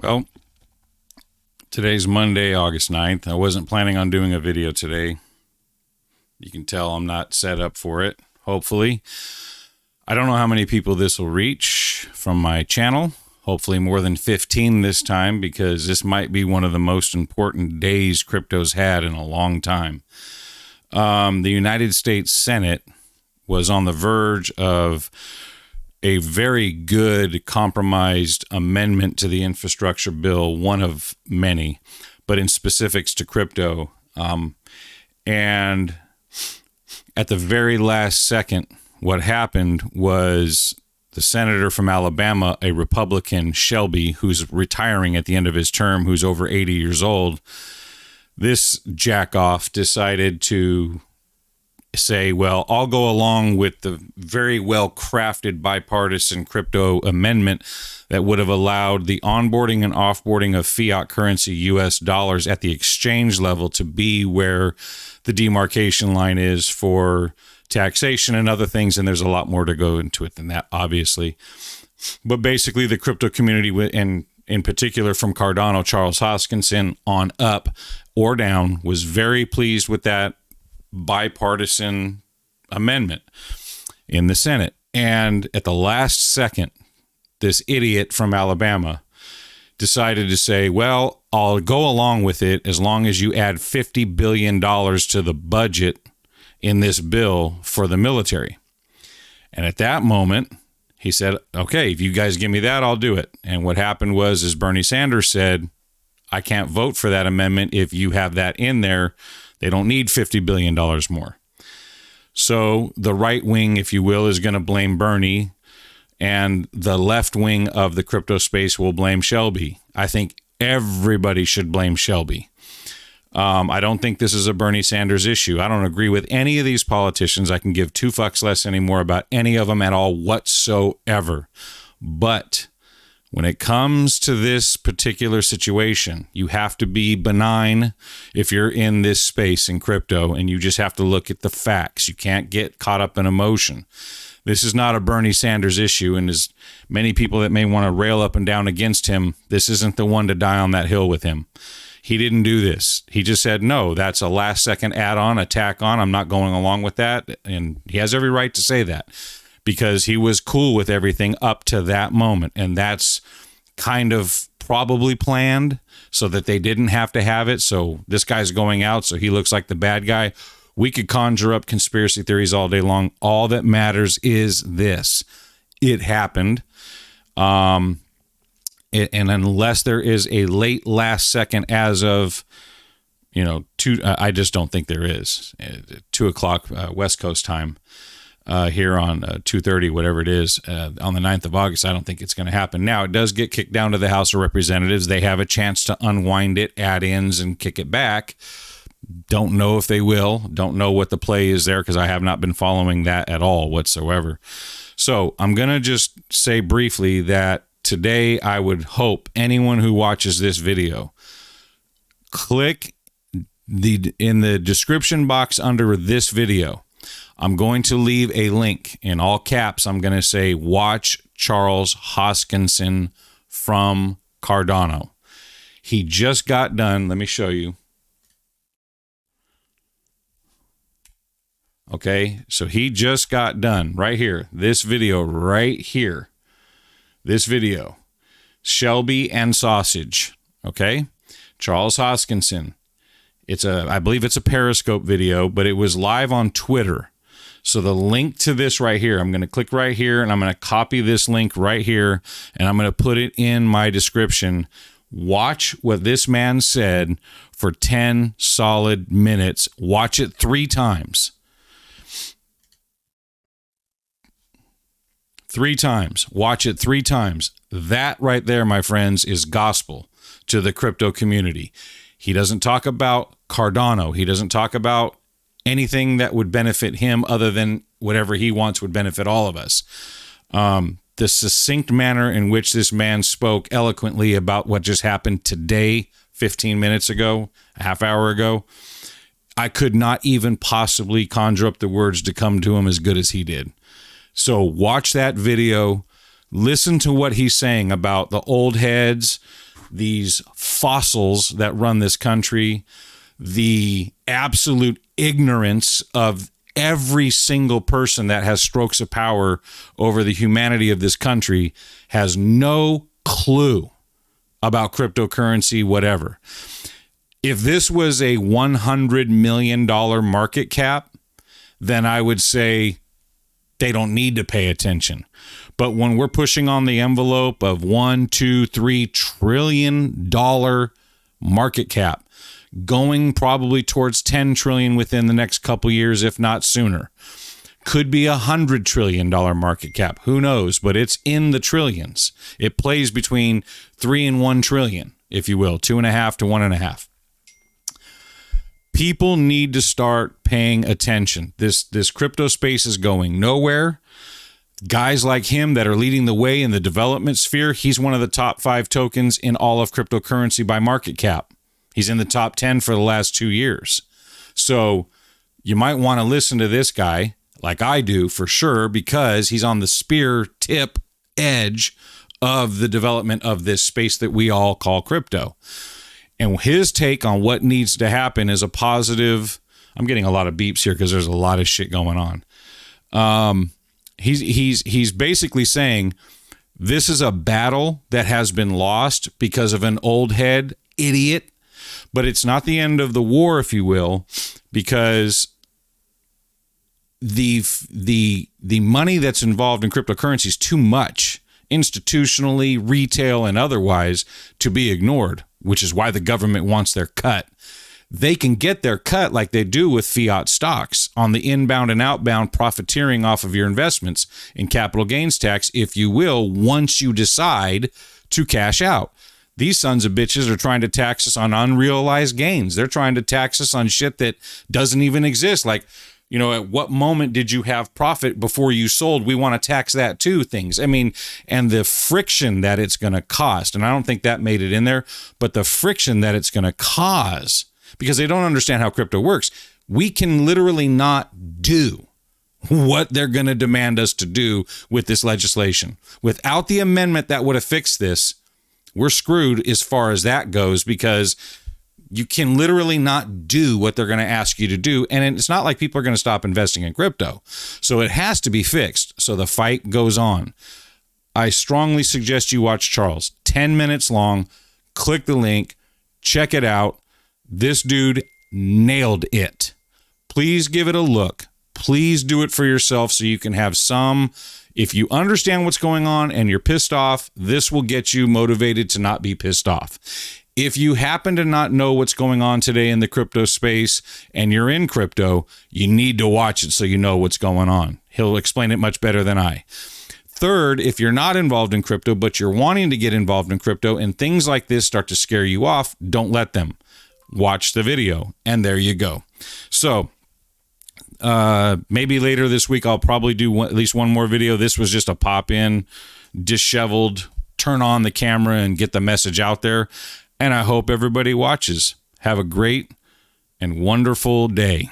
Well, today's Monday, August 9th. I wasn't planning on doing a video today. You can tell I'm not set up for it, hopefully. I don't know how many people this will reach from my channel. Hopefully more than 15 this time, because this might be one of the most important days crypto's had in a long time. The United States Senate was on the verge of a very good compromised amendment to the infrastructure bill, one of many, but in specifics to crypto. And at the very last second, what happened was the senator from Alabama, a Republican, Shelby, who's retiring at the end of his term, who's over 80 years old, this jackoff decided to say, well, I'll go along with the very well-crafted bipartisan crypto amendment that would have allowed the onboarding and offboarding of fiat currency U.S. dollars at the exchange level to be where the demarcation line is for taxation and other things. And there's a lot more to go into it than that, obviously. But basically, the crypto community, and in particular from Cardano, Charles Hoskinson on up or down, was very pleased with that bipartisan amendment in the Senate. And at the last second, this idiot from Alabama decided to say, well, I'll go along with it as long as you add $50 billion to the budget in this bill for the military. And at that moment, he said, okay, if you guys give me that, I'll do it. And what happened was, as Bernie Sanders said, I can't vote for that amendment if you have that in there. They don't need $50 billion more. So the right wing, if you will, is going to blame Bernie, and the left wing of the crypto space will blame Shelby. I think everybody should blame Shelby. I don't think this is a Bernie Sanders issue. I don't agree with any of these politicians. I can give two fucks less anymore about any of them at all whatsoever. But when it comes to this particular situation, you have to be benign if you're in this space in crypto, and you just have to look at the facts. You can't get caught up in emotion. This is not a Bernie Sanders issue, and as many people that may want to rail up and down against him, this isn't the one to die on that hill with him. He didn't do this. He just said, no, that's a last-second add-on, a tack-on. I'm not going along with that, and he has every right to say that, because he was cool with everything up to that moment. And that's kind of probably planned so that they didn't have to have it. So this guy's going out, so he looks like the bad guy. We could conjure up conspiracy theories all day long. All that matters is this. It happened. And unless there is a late last second as of, I just don't think there is. 2 o'clock West Coast time. Here on 2:30, whatever it is, on the 9th of August. I don't think it's going to happen. Now, it does get kicked down to the House of Representatives. They have a chance to unwind it, add-ins, and kick it back. Don't know if they will. Don't know what the play is there, because I have not been following that at all whatsoever. So I'm going to just say briefly that today I would hope anyone who watches this video, click in the description box under this video. I'm going to leave a link in all caps. I'm going to say, watch Charles Hoskinson from Cardano. He just got done. Let me show you. Okay, so he just got done right here. This video right here. This video. Shelby and Sausage. Okay, Charles Hoskinson. I believe it's a Periscope video, but it was live on Twitter. So the link to this right here, I'm going to click right here, and I'm going to copy this link right here, and I'm going to put it in my description. Watch what this man said for 10 solid minutes. Watch it 3 times. 3 times. Watch it 3 times. That right there, my friends, is gospel to the crypto community. He doesn't talk about Cardano. He doesn't talk about anything that would benefit him other than whatever he wants would benefit all of us. The succinct manner in which this man spoke eloquently about what just happened today, 15 minutes ago, a half hour ago, I could not even possibly conjure up the words to come to him as good as he did. So watch that video. Listen to what he's saying about the old heads, these fossils that run this country, the absolute ignorance of every single person that has strokes of power over the humanity of this country has no clue about cryptocurrency, whatever. If this was a $100 million market cap, then I would say they don't need to pay attention. But when we're pushing on the envelope of $1, $2, $3 trillion market cap, going probably towards 10 trillion within the next couple years, if not sooner, could be $100 trillion market cap. Who knows? But it's in the trillions. It plays between 3 and 1 trillion, if you will, 2.5 to 1.5. People need to start paying attention. This crypto space is going nowhere. Guys like him that are leading the way in the development sphere, he's one of the top 5 tokens in all of cryptocurrency by market cap. He's in the top 10 for the last 2 years. So you might want to listen to this guy, like I do for sure, because he's on the spear tip edge of the development of this space that we all call crypto. And his take on what needs to happen is a positive. I'm getting a lot of beeps here because there's a lot of shit going on. He's basically saying this is a battle that has been lost because of an old head idiot, but it's not the end of the war, if you will, because the money that's involved in cryptocurrency is too much, institutionally, retail, and otherwise, to be ignored, which is why the government wants their cut. They can get their cut like they do with fiat stocks on the inbound and outbound profiteering off of your investments in capital gains tax, if you will, once you decide to cash out. These sons of bitches are trying to tax us on unrealized gains. They're trying to tax us on shit that doesn't even exist. Like, you know, at what moment did you have profit before you sold? We want to tax that too, things. I mean, and the friction that it's going to cost, and I don't think that made it in there, but the friction that it's going to cause, because they don't understand how crypto works. We can literally not do what they're going to demand us to do with this legislation. Without the amendment that would have fixed this, we're screwed as far as that goes, because you can literally not do what they're going to ask you to do. And it's not like people are going to stop investing in crypto. So it has to be fixed. So the fight goes on. I strongly suggest you watch Charles. 10 minutes long. Click the link. Check it out. This dude nailed it. Please give it a look. Please do it for yourself so you can have some. If you understand what's going on and you're pissed off, this will get you motivated to not be pissed off. If you happen to not know what's going on today in the crypto space and you're in crypto, you need to watch it so you know what's going on. He'll explain it much better than I. Third, if you're not involved in crypto, but you're wanting to get involved in crypto and things like this start to scare you off, don't let them. Watch the video, and there you go. So maybe later this week, I'll probably do at least one more video. This was just a pop-in, disheveled, turn on the camera and get the message out there. And I hope everybody watches. Have a great and wonderful day.